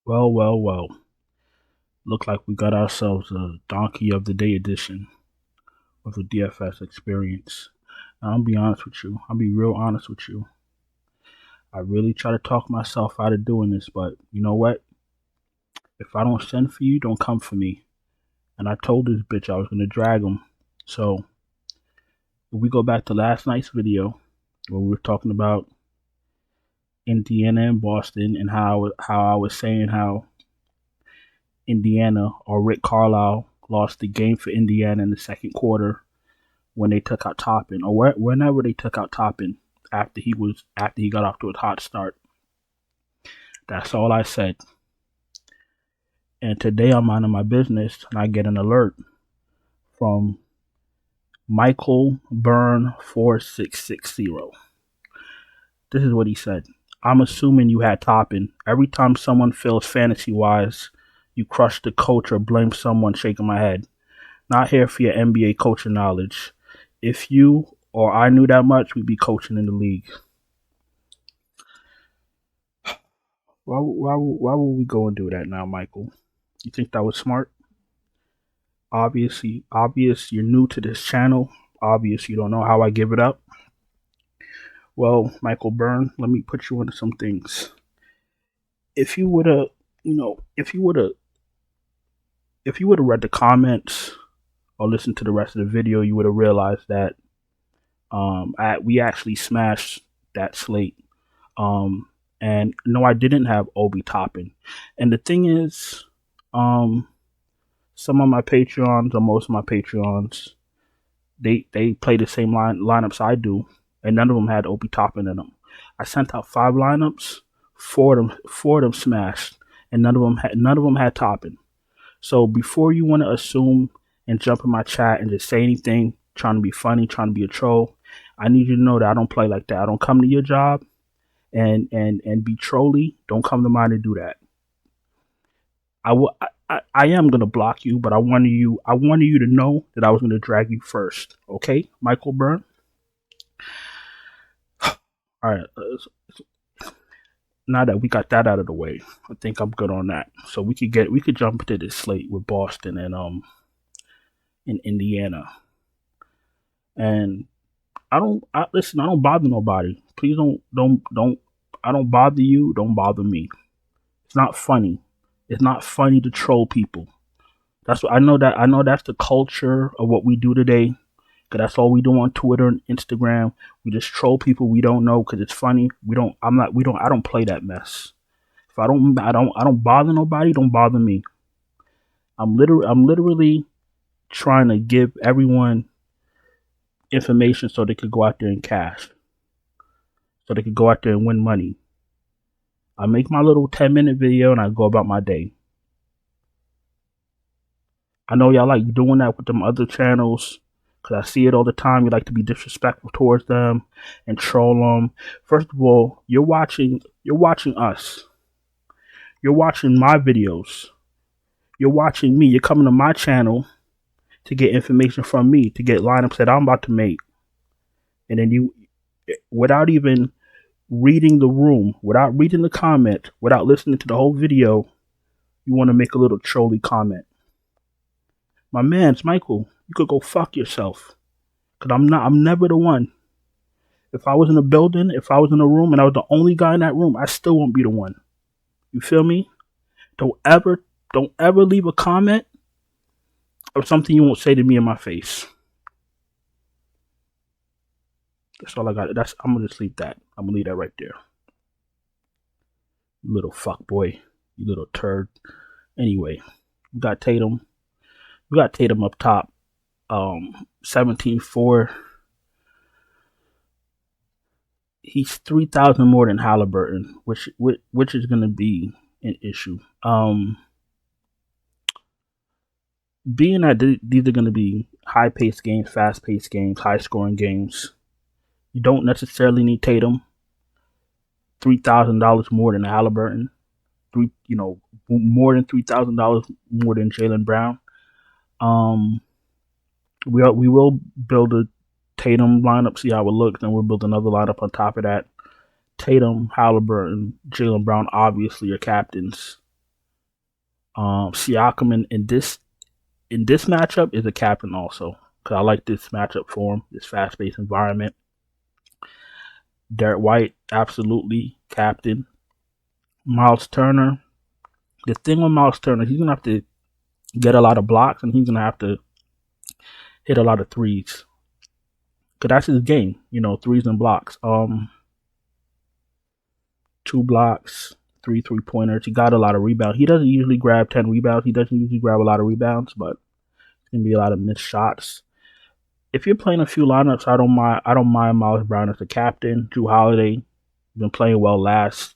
Well, well, well. Look like we got ourselves a Donkey of the Day edition of the DFS experience. Now, I'll be honest with you. I'll be real honest with you. I really try to talk myself out of doing this, but you know what? If I don't send for you, don't come for me. And I told this bitch I was going to drag him. So, if we go back to last night's video where we were talking about Indiana and Boston and how I was saying how Indiana or Rick Carlisle lost the game for Indiana in the second quarter when they took out Toppin or whenever they took out Toppin after he got off to a hot start. That's all I said. And today I'm minding my business and I get an alert from Michael Byrne 4660. This is what he said. I'm assuming you had Toppin. Every time someone fails fantasy wise, you crush the coach or blame someone. Shaking my head. Not here for your NBA coaching knowledge. If you or I knew that much, we'd be coaching in the league. Why would we go and do that now, Michael? You think that was smart? Obvious you're new to this channel. Obvious you don't know how I give it up. Well, Michael Byrne, let me put you into some things. If you would have, if you would have read the comments or listened to the rest of the video, you would have realized that we actually smashed that slate. And no, I didn't have Obi Toppin. And the thing is, some of my Patreons or most of my Patreons, they play the same lineups I do, and none of them had Obi Toppin in them. I sent out 5 lineups, four of them smashed, and none of them had Toppin. So before you want to assume and jump in my chat and just say anything, trying to be funny, trying to be a troll, I need you to know that I don't play like that. I don't come to your job and be trolly. Don't come to mine to do that. I am gonna block you, but I wanted you to know that I was gonna drag you first. Okay, Michael Byrne. All right. Now that we got that out of the way, I think I'm good on that. So we could jump into this slate with Boston and in Indiana. And listen. I don't bother nobody. Please don't. I don't bother you. Don't bother me. It's not funny. It's not funny to troll people. That's what I know. I know that's the culture of what we do today. Cause that's all we do on Twitter and Instagram. We just troll people we don't know because it's funny. We don't. I'm not. We don't. I don't play that mess. If I don't bother nobody. Don't bother me. I'm literally trying to give everyone information so they could go out there and cash. So they could go out there and win money. I make my little 10-minute video and I go about my day. I know y'all like doing that with them other channels because I see it all the time. You like to be disrespectful towards them and troll them. First of all, you're watching us. You're watching my videos. You're watching me. You're coming to my channel to get information from me, to get lineups that I'm about to make. And then you, without even reading the room, without reading the comment, without listening to the whole video, you want to make a little trolly comment. My man's Michael, you could go fuck yourself. Cause I'm never the one. If I was in a building, if I was in a room and I was the only guy in that room, I still won't be the one. You feel me? Don't ever leave a comment or something you won't say to me in my face. That's all I got. I'm gonna just leave that. I'm gonna leave that right there. You little fuck boy. You little turd. Anyway, we got Tatum. We got Tatum up top. 17-4. He's 3,000 more than Halliburton, which is gonna be an issue. Being that these are gonna be high paced games, fast paced games, high scoring games, you don't necessarily need Tatum. $3,000 more than Halliburton. More than $3,000 more than Jaylen Brown. We will build a Tatum lineup, see how it looks, and we'll build another lineup on top of that. Tatum, Halliburton, Jaylen Brown, obviously are captains. Siakam in this matchup is a captain also, because I like this matchup for him. This fast paced environment. Derek White, absolutely captain. Miles Turner. The thing with Miles Turner, he's gonna have to get a lot of blocks, and he's gonna have to hit a lot of threes. Cause that's his game, threes and blocks. 2 blocks, 3 3-pointers. He got a lot of rebounds. He doesn't usually grab 10 rebounds. He doesn't usually grab a lot of rebounds, but it's gonna be a lot of missed shots. If you're playing a few lineups, I don't mind. I don't mind Miles Brown as the captain. Drew Holiday been playing well last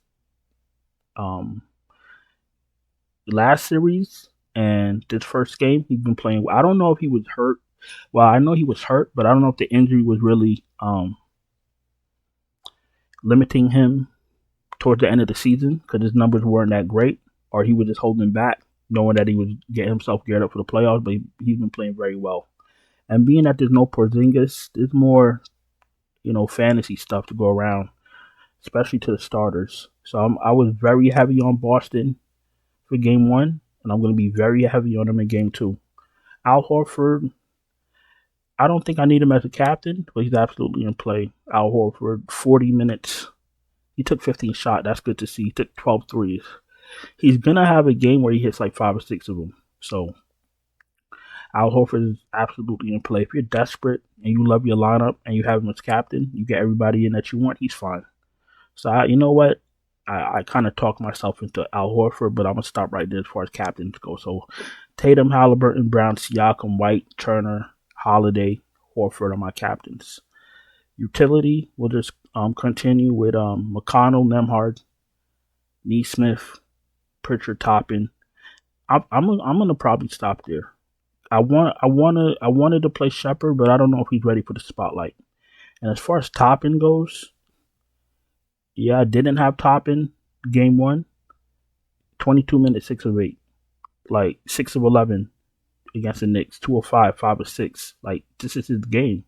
series and this first game. He's been playing well. I don't know if he was hurt. Well, I know he was hurt, but I don't know if the injury was really limiting him towards the end of the season because his numbers weren't that great, or he was just holding back, knowing that he was getting himself geared up for the playoffs. But he's been playing very well. And being that there's no Porzingis, there's more, fantasy stuff to go around, especially to the starters. So I was very heavy on Boston for game 1, and I'm going to be very heavy on him in game 2. Al Horford, I don't think I need him as a captain, but he's absolutely in play. Al Horford, 40 minutes. He took 15 shots. That's good to see. He took 12 threes. He's going to have a game where he hits like 5 or 6 of them. So Al Horford is absolutely in play. If you're desperate and you love your lineup and you have him as captain, you get everybody in that you want, he's fine. So, you know what? I kind of talked myself into Al Horford, but I'm going to stop right there as far as captains go. So, Tatum, Halliburton, Brown, Siakam, White, Turner, Holiday, Horford are my captains. Utility, we'll just continue with McConnell, Nembhard, Neesmith, Pritchard, Toppin. I'm gonna probably stop there. I wanted to play Shepard, but I don't know if he's ready for the spotlight. And as far as Toppin goes, yeah, I didn't have Toppin game 1. 22 minutes, 6 of 8. Like 6 of 11 against the Knicks. 2 of 5, 5 of 6. Like, this is his game.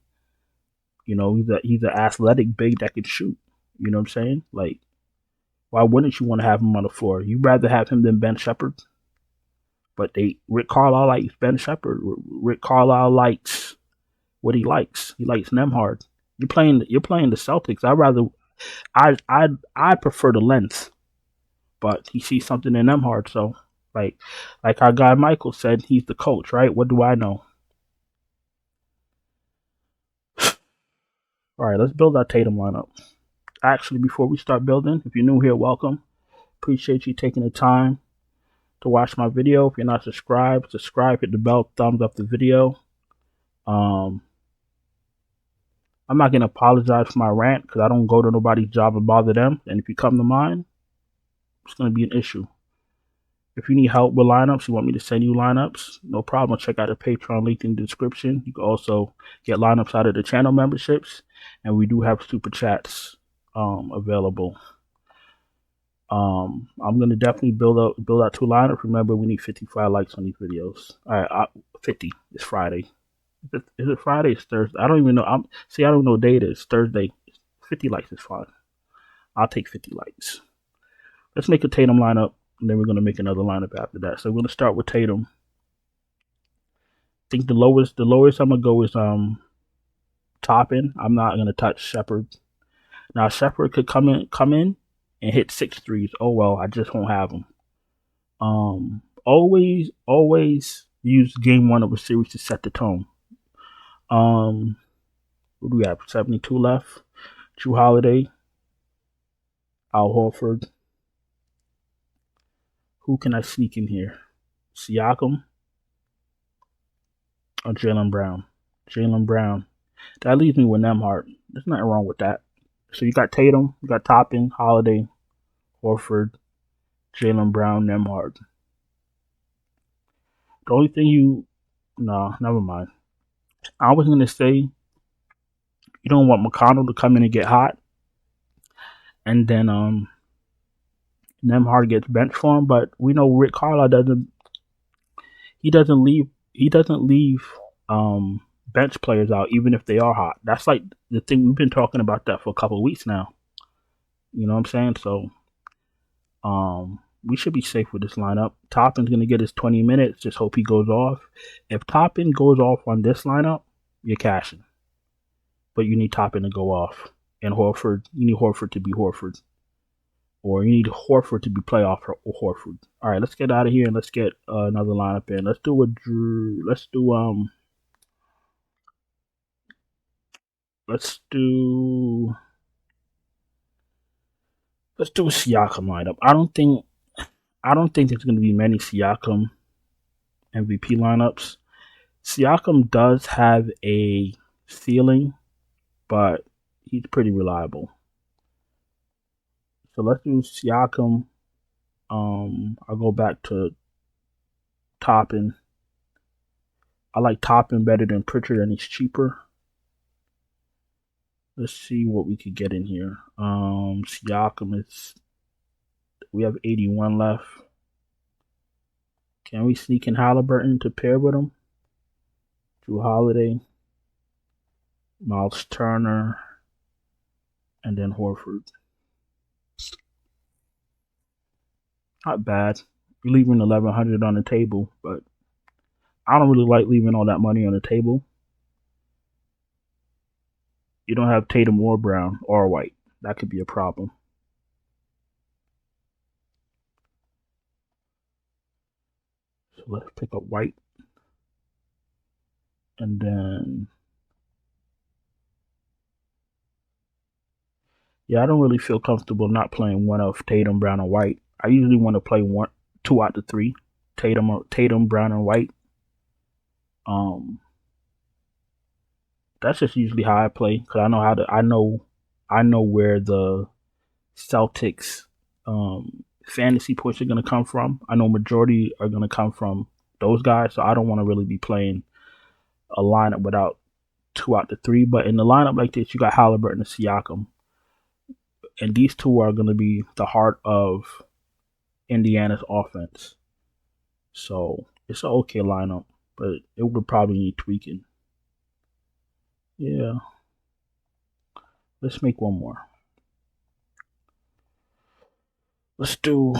He's an athletic big that can shoot. You know what I'm saying? Like, why wouldn't you want to have him on the floor? You'd rather have him than Ben Shepherd. But Rick Carlisle likes Ben Shepherd. Rick Carlisle likes what he likes. He likes Nembhard. You're playing the Celtics. I prefer the length, but he sees something in Nembhard. So like our guy Michael said, he's the coach, right? What do I know? All right, let's build our Tatum lineup. Actually, before we start building, if you're new here, welcome. Appreciate you taking the time to watch my video. If you're not subscribed, subscribe, hit the bell, thumbs up the video. I'm not going to apologize for my rant because I don't go to nobody's job and bother them. And if you come to mine, it's going to be an issue. If you need help with lineups, you want me to send you lineups, no problem. Check out the Patreon link in the description. You can also get lineups out of the channel memberships. And we do have super chats available. I'm going to definitely build out 2 lineups. Remember, we need 55 likes on these videos. All right, 50. It's Friday. Is it Friday? It's Thursday. I don't even know. I don't know what day it is. Thursday. 50 likes is fine. I'll take 50 likes. Let's make a Tatum lineup, and then we're going to make another lineup after that. So we're going to start with Tatum. I think the lowest I'm going to go is Toppin. I'm not going to touch Shepard. Now, Shepard could come in and hit 6 threes. Oh, well, I just won't have him. Always use game 1 of a series to set the tone. What do we have? 72 left. Drew Holiday. Al Horford. Who can I sneak in here? Siakam or Jaylen Brown? Jaylen Brown. That leaves me with Nembhard. There's nothing wrong with that. So you got Tatum, you got Toppin, Holiday, Horford, Jaylen Brown, Nembhard. The only thing never mind. I was going to say, you don't want McConnell to come in and get hot. And then Nembhard gets benched for him. But we know Rick Carlisle doesn't leave bench players out, even if they are hot. That's like the thing. We've been talking about that for a couple of weeks now. You know what I'm saying? So we should be safe with this lineup. Toppin's going to get his 20 minutes. Just hope he goes off. If Toppin goes off on this lineup, you're cashing. But you need Toppin to go off. And Horford, you need Horford to be Horford. Or you need Horford to be playoff Horford. All right, let's get out of here and let's get another lineup in. Let's do a Drew. Let's do a Siakam lineup. I don't think there's going to be many Siakam MVP lineups. Siakam does have a ceiling, but he's pretty reliable. So let's do Siakam. I'll go back to Toppin. I like Toppin better than Pritchard, and he's cheaper. Let's see what we could get in here. Siakam is. We have 81 left. Can we sneak in Halliburton to pair with him? Drew Holiday, Miles Turner, and then Horford. Not bad. You're leaving $1,100 on the table, but I don't really like leaving all that money on the table. You don't have Tatum or Brown or White. That could be a problem. So let's pick up White. And then, yeah, I don't really feel comfortable not playing one of Tatum, Brown, and White. I usually want to play 2 out of 3. Tatum, Brown, and White. That's just usually how I play because I know where the Celtics fantasy points are going to come from. I know majority are going to come from those guys, so I don't want to really be playing a lineup without 2 out of 3. But in the lineup like this, you got Halliburton and Siakam, and these two are going to be the heart of Indiana's offense. So it's an okay lineup, but it would probably need tweaking. Yeah. Let's make one more. Let's do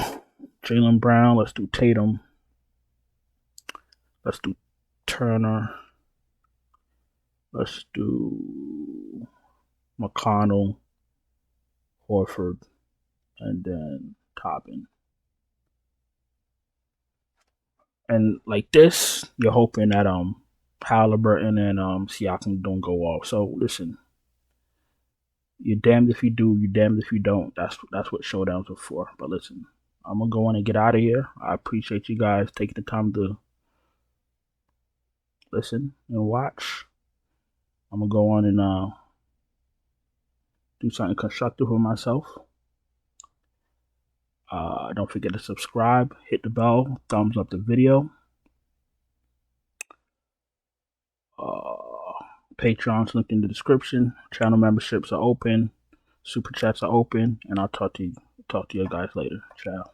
Jaylen Brown. Let's do Tatum. Let's do Turner. Let's do McConnell, Horford, and then Toppin. And like this, you're hoping that Halliburton and Siakam don't go off. So listen, you're damned if you do, you're damned if you don't. That's what showdowns are for. But listen, I'm gonna go on and get out of here. I appreciate you guys taking the time to listen and watch. I'm gonna go on and do something constructive for myself. Don't forget to subscribe, hit the bell, thumbs up the video. Patreon's linked in the description. Channel memberships are open. Super chats are open, and I'll talk to you guys later. Ciao.